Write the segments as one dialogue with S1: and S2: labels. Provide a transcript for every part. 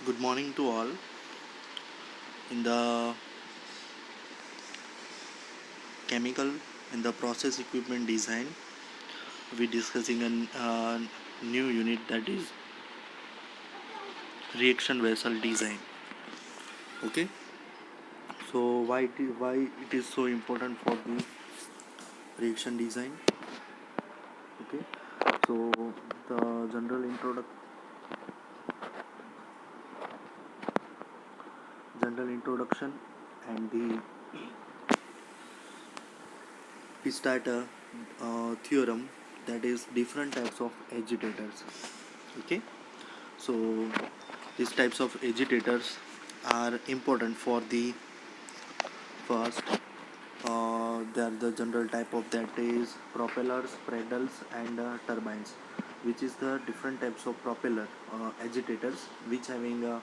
S1: Good morning to all. In the chemical in the process equipment design, we discussing a new unit that is reaction vessel design. Okay. So why it is so important for the reaction design? Okay. So the general introduction and the we start a theorem that is different types of agitators. Okay. So these types of agitators are important for the first. They are the general type of that is propellers, pedals, and turbines, which is the different types of propeller agitators, which having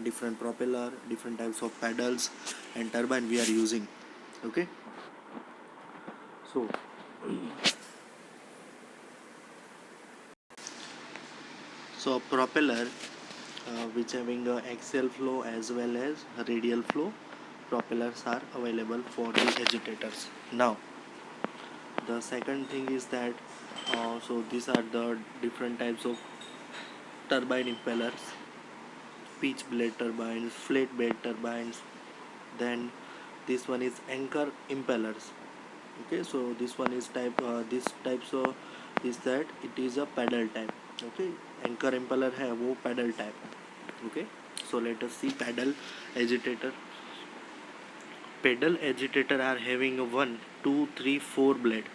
S1: different propeller, different types of pedals, and turbine we are using. Okay, so propeller, which having axial flow as well as radial flow, propellers are available for the agitators. Now the second thing is that these are the different types of turbine impellers: pitch blade turbines, flat bed turbines. Then this one is anchor impellers. Okay, so this one is this type so is that it is a pedal type. Okay, anchor impeller है वो pedal type. Okay, so let us see pedal agitator. Pedal agitator are having a 1 2 3 4 blade.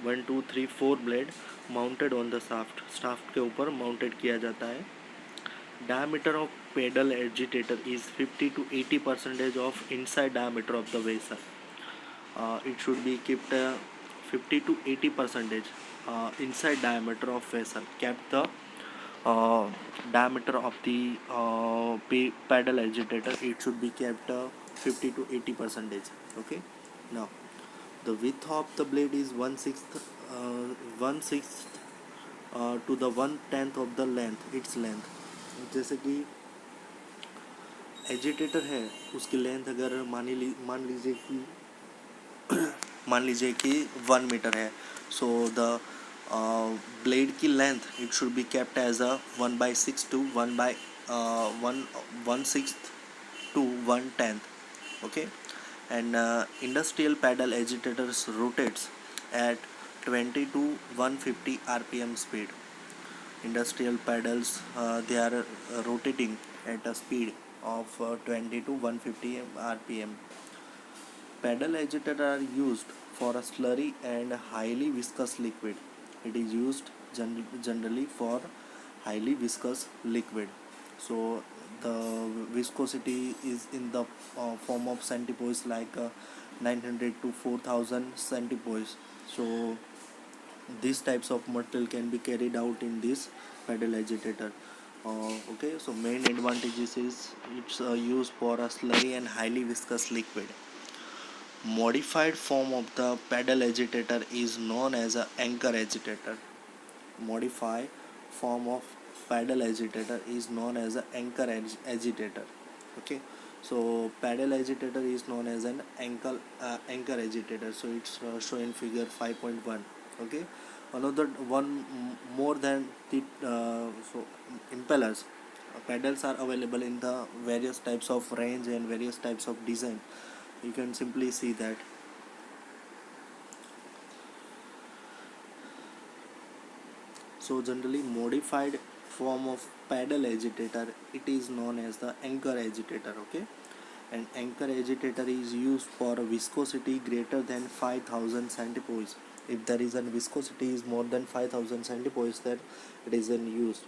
S1: 1 2 3 4 blade mounted on the shaft के ऊपर mounted किया जाता है. Diameter of pedal agitator is 50 to 80% of inside diameter of the vessel. It should be kept 50 to 80% inside diameter of vessel. Kept the diameter of the pedal agitator. It should be kept 50 to 80%. Okay. Now the width of the blade is 1/6 to the 1/10 of the length, its length. जैसे कि agitator है उसकी length अगर मान लीजिए कि 1 metre है. So the blade की length it should be kept as a 1/6 to 1/1/6 to 1/10. Okay, and industrial pedal agitators rotates at 20 to 150 rpm speed. Industrial pedals, they are rotating at a speed of 20 to 150 rpm. Pedal agitators are used for a slurry and highly viscous liquid. It is used generally for highly viscous liquid. So the viscosity is in the form of centipoise, like 900 to 4000 centipoise. So these types of material can be carried out in this pedal agitator. Okay, so main advantages is it's used for a slurry and highly viscous liquid. Modified form of the pedal agitator is known as a anchor agitator. Modified form of pedal agitator is known as a agitator. Okay, so pedal agitator is known as an anchor agitator. So it's shown in figure 5.1. Okay, another one more than the impellers. Pedals are available in the various types of range and various types of design. You can simply see that. So generally modified form of pedal agitator, it is known as the anchor agitator. Okay, and anchor agitator is used for a viscosity greater than 5000 centipoise. If there is a viscosity is more than 5000 centipoise, then it is in use.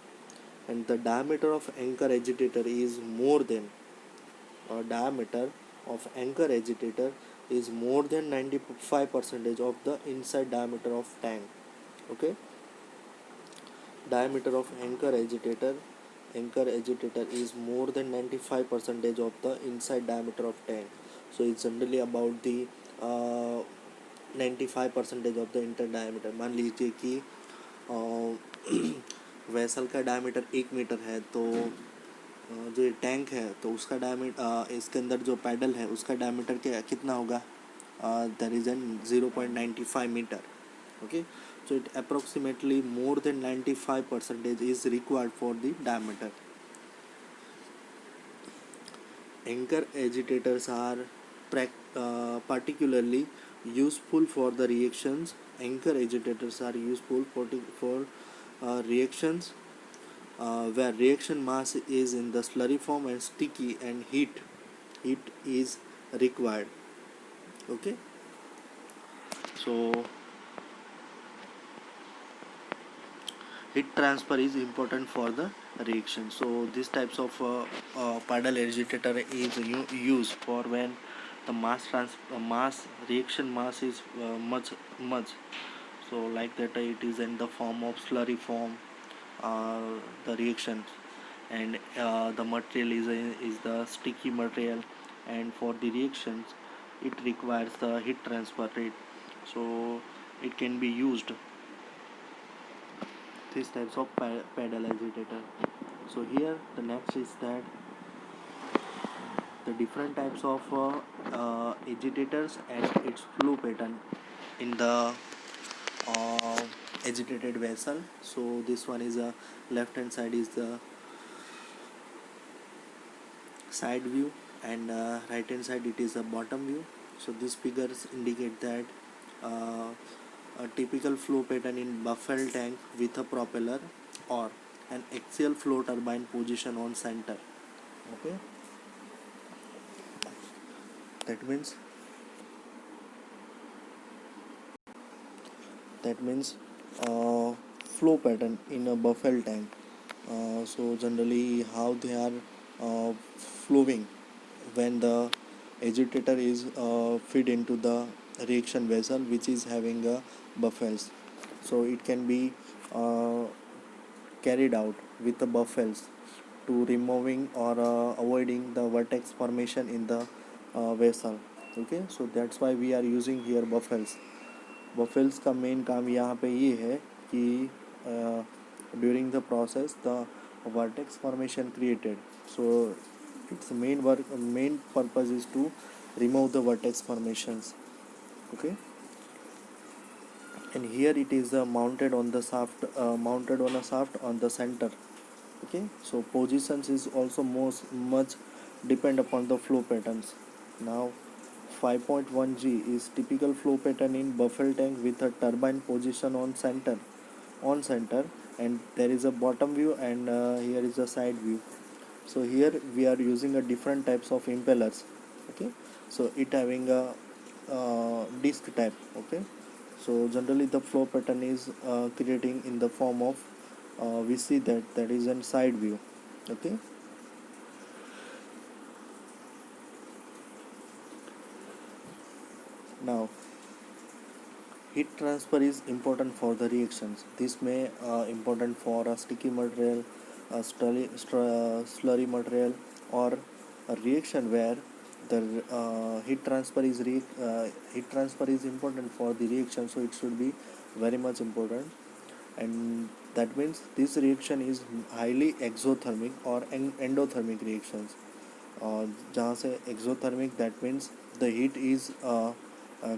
S1: And the diameter of anchor agitator is more than diameter of anchor agitator is more than 95% of the inside diameter of tank. Okay, diameter of anchor agitator is more than 95% of the inside diameter of tank. So it's generally about the 95% of the inter diameter. मान लीजिए कि vessel का diameter 1 metre है, तो जो tank है तो उसका डायमीटर, इसके अंदर जो पैडल है उसका डायमीटर कितना होगा, that is an 0.95 metre. Okay, so it approximately more than 95% is required for the diameter. Anchor agitators are particularly useful for the reactions. Anchor agitators are useful for reactions where reaction mass is in the slurry form and sticky and heat is required. Okay, so heat transfer is important for the reaction. So these types of paddle agitator is used for when the mass reaction mass is much. So like that, it is in the form of slurry form, the reaction, and the material is the sticky material, and for the reactions it requires the heat transfer rate. So it can be used these types of pedal agitator. So here the next is that the different types of agitators and its flow pattern in the uh, agitated vessel. So this one is a left hand side is the side view, and right hand side it is a bottom view. So these figures indicate that uh, a typical flow pattern in buffel tank with a propeller or an axial flow turbine position on center. Okay, that means that means flow pattern in a buffel tank. So generally how they are flowing when the agitator is feed into the reaction vessel which is having a buffels. So it can be uh, carried out with the buffels to removing or avoiding the vertex formation in the vessel. Okay, so that's why we are using here buffels. Baffles का main काम यहाँ पे ये है कि during the process the vertex formation created, so its main purpose is to remove the vertex formations. Okay, and here it is mounted on the shaft, mounted on a shaft on the center. Okay, so positions is also most much depend upon the flow patterns. Now 5.1G is typical flow pattern in buffel tank with a turbine position on center, and there is a bottom view, and here is a side view. So here we are using a different types of impellers. Okay, so it having a disc type. Okay, so generally the flow pattern is creating in the form of we see that is an side view. Okay, now heat transfer is important for the reactions. This may important for a sticky material, a slurry material, or a reaction where the heat transfer is important for the reaction. So it should be very much important, and that means this reaction is highly exothermic or endothermic reactions. जहाँ से exothermic, that means the heat is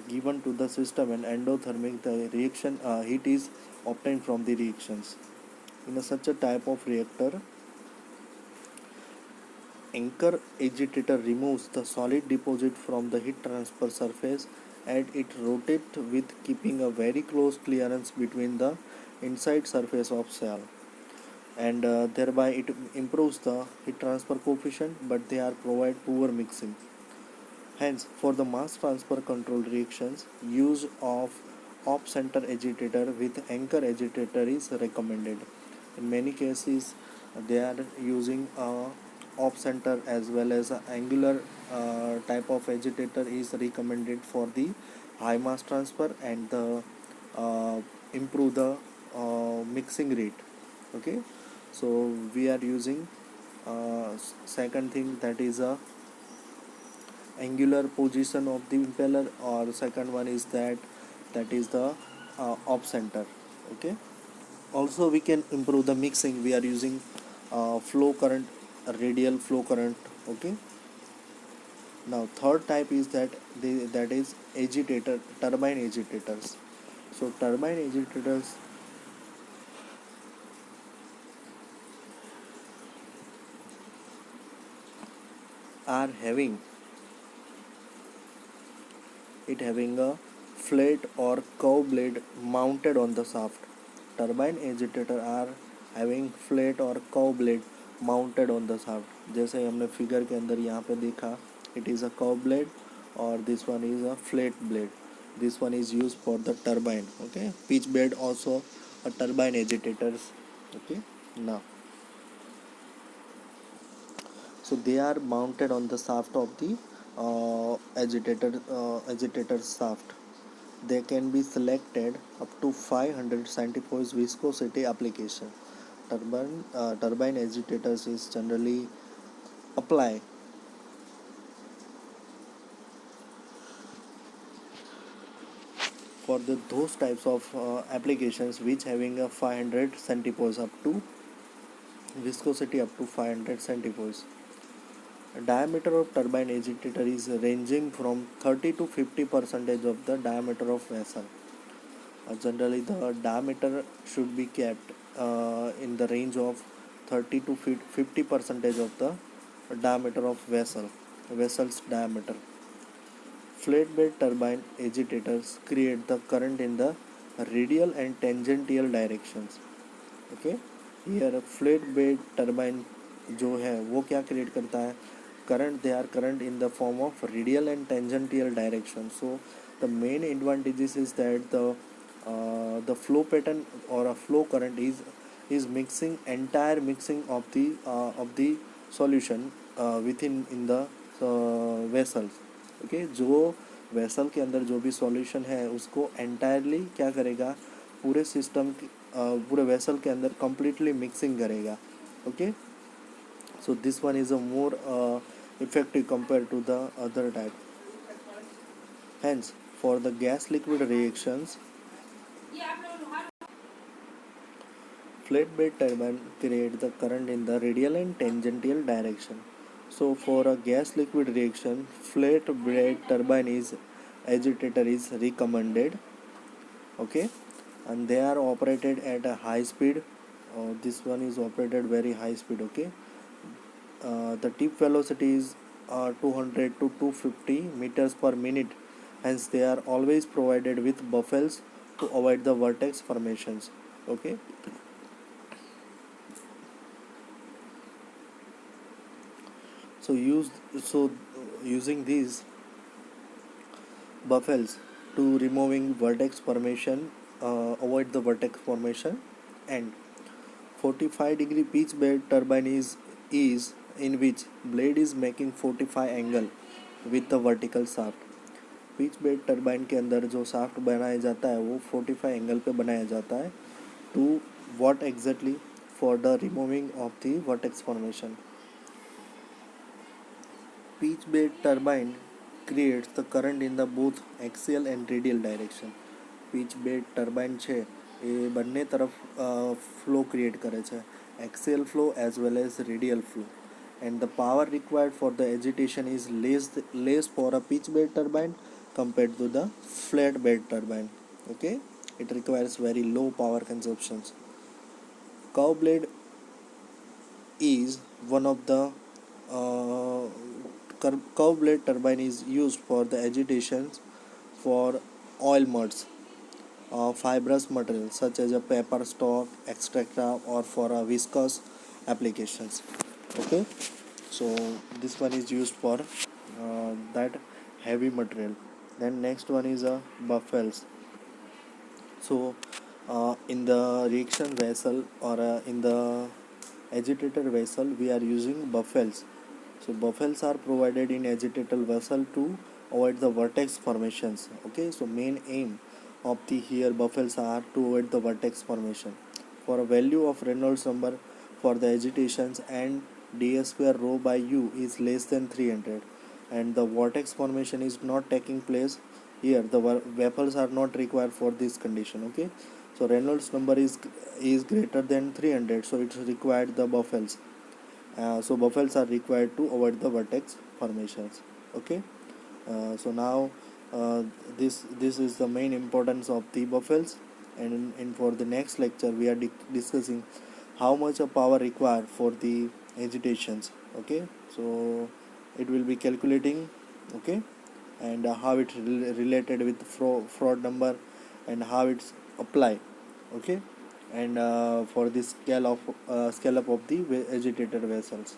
S1: given to the system, and endothermic the reaction heat is obtained from the reactions. In such a type of reactor, anchor agitator removes the solid deposit from the heat transfer surface, and it rotates with keeping a very close clearance between the inside surface of cell, and thereby it improves the heat transfer coefficient, but they are provide poor mixing. Hence, for the mass transfer control reactions, use of off-center agitator with anchor agitator is recommended. In many cases, they are using off-center as well as angular type of agitator is recommended for the high mass transfer and the uh, improve the mixing rate. Okay, so we are using second thing, that is a angular position of the impeller, or second one is that is the off center. Okay, also we can improve the mixing. We are using flow current a radial flow current. Okay. Now third type is that is agitator turbine agitators. So turbine agitators are having a flat or curved blade mounted on the shaft. Turbine agitator are having flat or curved blade mounted on the shaft. जैसे हमने figure के अंदर यहाँ पे देखा, it is a curved blade और this one is a flat blade. This one is used for the turbine. Okay, pitch blade also a turbine agitators. Okay, now so they are mounted on the shaft of the agitator shaft. They can be selected up to 500 centipoise viscosity application. Turbine agitators is generally apply for those types of applications which having a 500 centipoise up to viscosity up to 500 centipoise. Diameter of turbine agitator is ranging from 30 to 50 percentage of the diameter of vessel. Generally, the diameter should be kept in the range of 30 to 50 percentage of the diameter of vessel's diameter. Flat bed turbine agitators create the current in the radial and tangential directions. Okay, here flat bed turbine जो है वो क्या create करता है, current, they are current in the form of radial and tangential direction. So the main advantages is that the flow pattern or a flow current is mixing entire mixing of the solution within in the vessels. Okay, जो vessel के अंदर जो भी solution है उसको entirely क्या करेगा, पूरे सिस्टम पूरे वेसल के अंदर completely मिक्सिंग करेगा. Okay, so this one is a more effective compared to the other type. Hence, for the gas liquid reactions, flat bed turbine create the current in the radial and tangential direction. So for a gas liquid reaction, flat bed turbine is agitator is recommended. Okay, and they are operated at a high speed. This one is operated very high speed. Okay, the tip velocity is 200 to 250 meters per minute. Hence, they are always provided with buffels to avoid the vortex formations. Okay, so using these buffels to removing vortex formation, avoid the vortex formation, and 45-degree pitch bed turbine is in which blade is making 45 angle with the vertical shaft. Pitch bed turbine के अंदर जो shaft बनाया जाता है वो 45 angle पे बनाया जाता है to what exactly, for the removing of the vertex formation. Pitch bed turbine creates the current in the both axial and radial direction. Pitch bed turbine છે એ બંને તરફ ફ્લો ક્રિએટ કરે છે, axial flow as well as radial flow. And the power required for the agitation is less for a pitch bed turbine compared to the flat bed turbine. Okay, it requires very low power consumptions. Curve blade is one of the uh, curve blade turbine is used for the agitations for oil muds, fibrous materials such as a paper stock, extractor, or for a viscous applications. Okay, so this one is used for that heavy material. Then next one is a buffels. So in the reaction vessel or in the agitator vessel we are using buffels. So buffels are provided in agitator vessel to avoid the vortex formations. Okay, so main aim of the here buffels are to avoid the vortex formation. For a value of Reynolds number for the agitations and ds square rho by u is less than 300 and the vortex formation is not taking place here, the baffles are not required for this condition. Okay, so Reynolds number is greater than 300, so it's required the buffels. So buffels are required to avoid the vertex formations. Okay. So now uh, this is the main importance of the buffels, and for the next lecture we are discussing how much of power required for the agitations. Okay. So it will be calculating. Okay. And how it's related with fraud number, and how it's applied. Okay. And for the scale up of the agitated vessels.